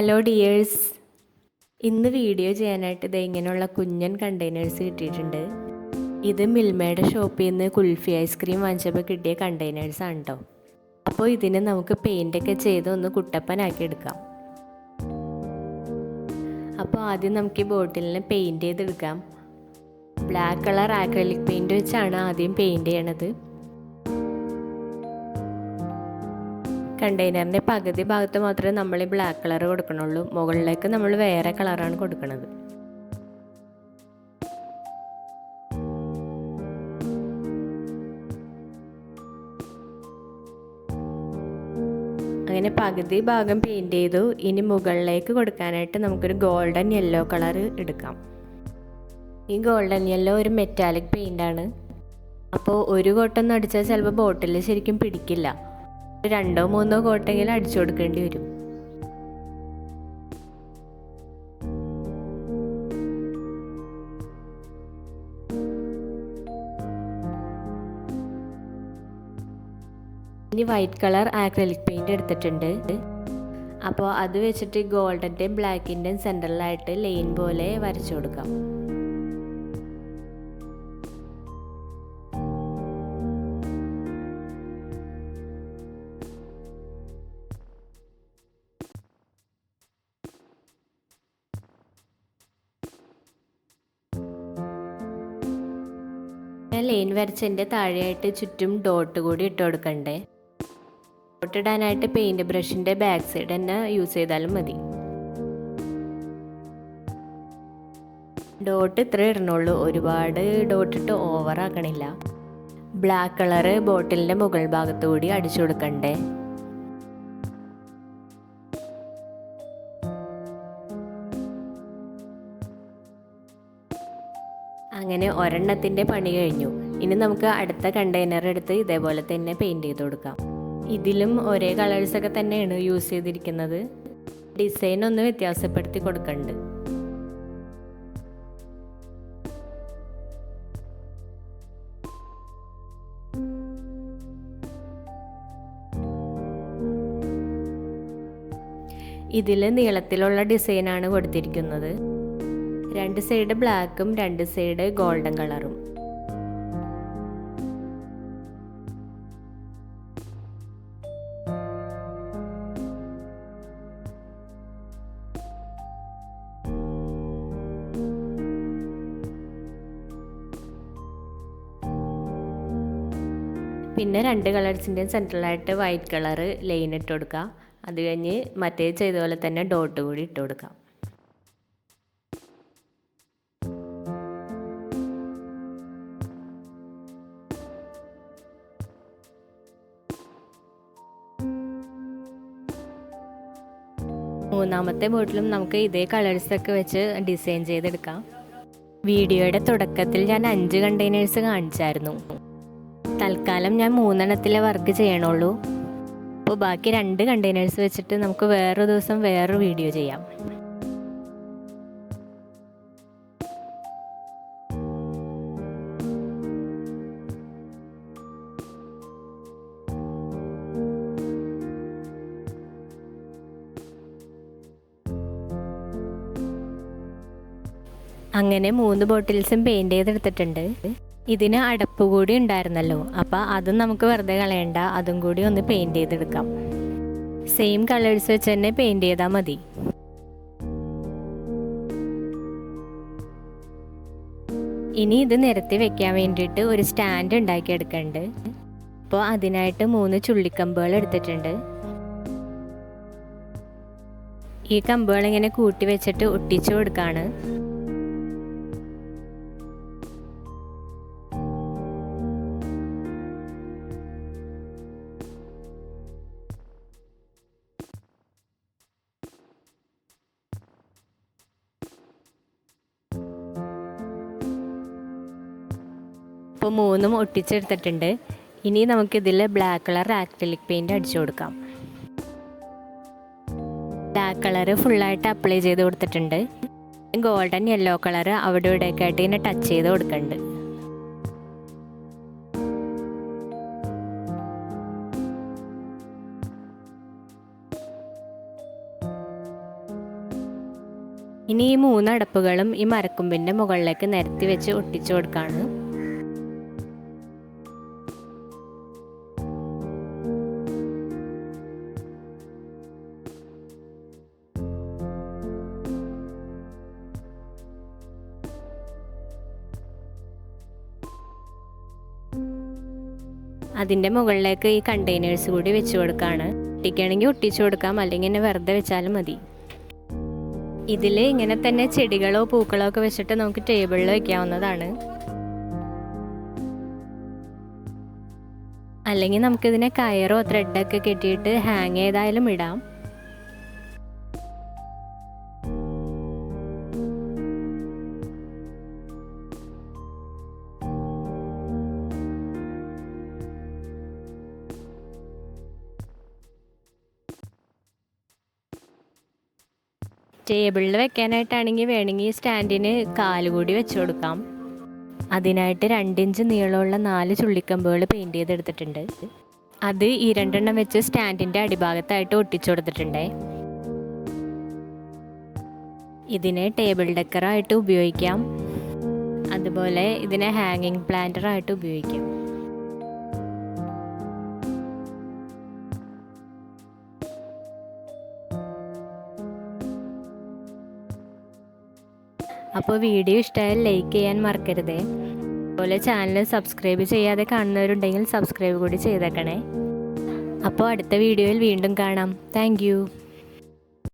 Hello dears, ഇന്ന് video ചെയ്യാനായിട്ട് ഇങ്ങനെയുള്ള കുഞ്ഞൻ കണ്ടെയ്നേഴ്സ് കിട്ടിയിട്ടുണ്ട്. ഇത് മിൽമയുടെ ഷോപ്പിൽ നിന്ന് കുൽഫി ഐസ്ക്രീം വാങ്ങിച്ചപ്പോൾ കിട്ടിയ കണ്ടെയ്നേഴ്സാണ് കേട്ടോ. അപ്പോൾ ഇതിന് നമുക്ക് പെയിൻ്റൊക്കെ ചെയ്ത് ഒന്ന് കുട്ടപ്പനാക്കി എടുക്കാം. അപ്പോൾ ആദ്യം നമുക്ക് ഈ ബോട്ടിലിന് പെയിൻറ്റ് ചെയ്തെടുക്കാം. ബ്ലാക്ക് കളർ ആക്രിലിക് പെയിൻറ്റ് വെച്ചാണ് ആദ്യം പെയിൻറ്റ് ചെയ്യണത്. കണ്ടെയ്നറിൻ്റെ പകുതി ഭാഗത്ത് മാത്രമേ നമ്മൾ ഈ ബ്ലാക്ക് കളർ കൊടുക്കണുള്ളൂ. മുകളിലേക്ക് നമ്മൾ വേറെ കളറാണ് കൊടുക്കുന്നത്. അങ്ങനെ പകുതി ഭാഗം പെയിൻറ്റ് ചെയ്തു. ഇനി മുകളിലേക്ക് കൊടുക്കാനായിട്ട് നമുക്കൊരു ഗോൾഡൻ യെല്ലോ കളർ എടുക്കാം. ഈ ഗോൾഡൻ യെല്ലോ ഒരു മെറ്റാലിക് പെയിൻ്റാണ്. അപ്പോൾ ഒരു കോട്ടൊന്നും അടിച്ചാൽ ചിലപ്പോൾ ബോട്ടിൽ ശരിക്കും പിടിക്കില്ല. 2-3 കോട്ടെങ്കിലും അടിച്ചു കൊടുക്കേണ്ടി വരും. ഇനി വൈറ്റ് കളർ ആക്രിലിക് പെയിൻറ് എടുത്തിട്ടുണ്ട്. അപ്പോൾ അത് വെച്ചിട്ട് ഗോൾഡൻ്റെയും ബ്ലാക്കിൻ്റെയും സെൻറ്ററിലായിട്ട് ലൈൻ പോലെ വരച്ചു കൊടുക്കാം. ലൈൻ വരച്ചതിൻ്റെ താഴെയായിട്ട് ചുറ്റും ഡോട്ട് കൂടി ഇട്ട് കൊടുക്കണ്ടേ. ഡോട്ട് ഇടാനായിട്ട് പെയിൻറ് ബ്രഷിൻ്റെ ബാക്ക് സൈഡ് തന്നെ യൂസ് ചെയ്താലും മതി. ഡോട്ട് ഇത്ര ഇടണുള്ളൂ, ഒരുപാട് ഡോട്ടിട്ട് ഓവറാക്കണില്ല. ബ്ലാക്ക് കളറ് ബോട്ടിലിൻ്റെ മുകൾ ഭാഗത്തു കൂടി അടിച്ചു കൊടുക്കണ്ടേ. അങ്ങനെ ഒരെണ്ണത്തിൻ്റെ പണി കഴിഞ്ഞു. ഇനി നമുക്ക് അടുത്ത കണ്ടെയ്നർ എടുത്ത് ഇതേപോലെ തന്നെ പെയിൻറ് ചെയ്ത് കൊടുക്കാം. ഇതിലും ഒരേ കളേഴ്സൊക്കെ തന്നെയാണ് യൂസ് ചെയ്തിരിക്കുന്നത്. ഡിസൈൻ ഒന്ന് വ്യത്യാസപ്പെടുത്തി കൊടുക്കുന്നുണ്ട്. ഇതിൽ നീളത്തിലുള്ള ഡിസൈനാണ് കൊടുത്തിരിക്കുന്നത്. 2 സൈഡ് ബ്ലാക്കും 2 സൈഡ് ഗോൾഡൻ കളറും. പിന്നെ 2 കളേഴ്സിൻ്റെയും സെൻട്രലായിട്ട് വൈറ്റ് കളറ് ലൈൻ ഇട്ട് കൊടുക്കുക. അത് കഴിഞ്ഞ് മറ്റേ ചെയ്ത പോലെ തന്നെ ഡോട്ട് കൂടി ഇട്ട് കൊടുക്കാം. മൂന്നാമത്തെ ബോട്ടിലും നമുക്ക് ഇതേ കളേഴ്സൊക്കെ വെച്ച് ഡിസൈൻ ചെയ്തെടുക്കാം. വീഡിയോയുടെ തുടക്കത്തിൽ ഞാൻ 5 കണ്ടെയ്നേഴ്സ് കാണിച്ചായിരുന്നു. തൽക്കാലം ഞാൻ 3 വർക്ക് ചെയ്യണുള്ളൂ. അപ്പോൾ ബാക്കി 2 കണ്ടെയ്നേഴ്സ് വെച്ചിട്ട് നമുക്ക് വേറൊരു ദിവസം വേറൊരു വീഡിയോ ചെയ്യാം. അങ്ങനെ 3 ബോട്ടിൽസും പെയിൻറ് ചെയ്തെടുത്തിട്ടുണ്ട്. ഇതിന് അടപ്പ് കൂടി ഉണ്ടായിരുന്നല്ലോ, അപ്പോൾ അതും നമുക്ക് വെറുതെ കളയണ്ട, അതും കൂടി ഒന്ന് പെയിൻറ് ചെയ്തെടുക്കാം. സെയിം കളേഴ്സ് വെച്ച് തന്നെ പെയിൻറ് ചെയ്താൽ മതി. ഇനി ഇത് നിരത്തി വെക്കാൻ വേണ്ടിയിട്ട് ഒരു സ്റ്റാൻഡ് ഉണ്ടാക്കിയെടുക്കുന്നുണ്ട്. അപ്പോൾ അതിനായിട്ട് 3 ചുള്ളിക്കമ്പുകൾ എടുത്തിട്ടുണ്ട്. ഈ കമ്പുകൾ ഇങ്ങനെ കൂട്ടി വെച്ചിട്ട് ഒട്ടിച്ചു കൊടുക്കുകയാണ്. ഇപ്പോൾ 3 ഒട്ടിച്ചെടുത്തിട്ടുണ്ട്. ഇനി നമുക്കിതിൽ ബ്ലാക്ക് കളർ ആക്രിലിക് പെയിൻറ് അടിച്ചു കൊടുക്കാം. ബ്ലാക്ക് കളറ് ഫുള്ളായിട്ട് അപ്ലൈ ചെയ്ത് കൊടുത്തിട്ടുണ്ട്. ഗോൾഡൻ യെല്ലോ കളറ് അവിടെ ഇവിടെയൊക്കെ ആയിട്ട് ഇങ്ങനെ ടച്ച് ചെയ്ത് കൊടുക്കുന്നുണ്ട്. ഇനി ഈ 3 അടപ്പുകളും ഈ മരക്കൊമ്പിൻ്റെ മുകളിലേക്ക് നിരത്തി വെച്ച് ഒട്ടിച്ചു കൊടുക്കുകയാണ്. അതിൻ്റെ മുകളിലേക്ക് ഈ കണ്ടെയ്നേഴ്സ് കൂടി വെച്ച് കൊടുക്കുകയാണ്. ഒട്ടിക്കുകയാണെങ്കിൽ ഒട്ടിച്ചു കൊടുക്കാം, അല്ലെങ്കിൽ ഇങ്ങനെ വെറുതെ വെച്ചാലും മതി. ഇതിൽ ഇങ്ങനെ തന്നെ ചെടികളോ പൂക്കളോ ഒക്കെ വെച്ചിട്ട് നമുക്ക് ടേബിളിൽ വെക്കാവുന്നതാണ്. അല്ലെങ്കിൽ നമുക്കിതിനെ കയറോ ത്രെഡൊക്കെ കെട്ടിയിട്ട് ഹാങ് ചെയ്തായാലും ഇടാം. ടേബിളിൽ വെക്കാനായിട്ടാണെങ്കിൽ വേണമെങ്കിൽ സ്റ്റാൻഡിന് കാലുകൂടി വെച്ച് കൊടുക്കാം. അതിനായിട്ട് 2 ഇഞ്ച് നീളമുള്ള 4 ചുള്ളിക്കമ്പുകൾ പെയിൻറ് ചെയ്തെടുത്തിട്ടുണ്ട്. അത് ഈ 2 എണ്ണം വെച്ച് സ്റ്റാൻഡിൻ്റെ അടിഭാഗത്തായിട്ട് ഒട്ടിച്ചു കൊടുത്തിട്ടുണ്ട്. ഇതിനെ ടേബിൾ ഡെക്കറായിട്ട് ഉപയോഗിക്കാം, അതുപോലെ ഇതിനെ ഹാങ്ങിങ് പ്ലാന്ററായിട്ട് ഉപയോഗിക്കാം. അപ്പോൾ വീഡിയോ ഇഷ്ടമായാൽ ലൈക്ക് ചെയ്യാൻ മറക്കരുതേ. അതുപോലെ ചാനൽ സബ്സ്ക്രൈബ് ചെയ്യാതെ കാണുന്നവരുണ്ടെങ്കിൽ സബ്സ്ക്രൈബ് കൂടി ചെയ്തേക്കണേ. അപ്പോൾ അടുത്ത വീഡിയോയിൽ വീണ്ടും കാണാം. താങ്ക്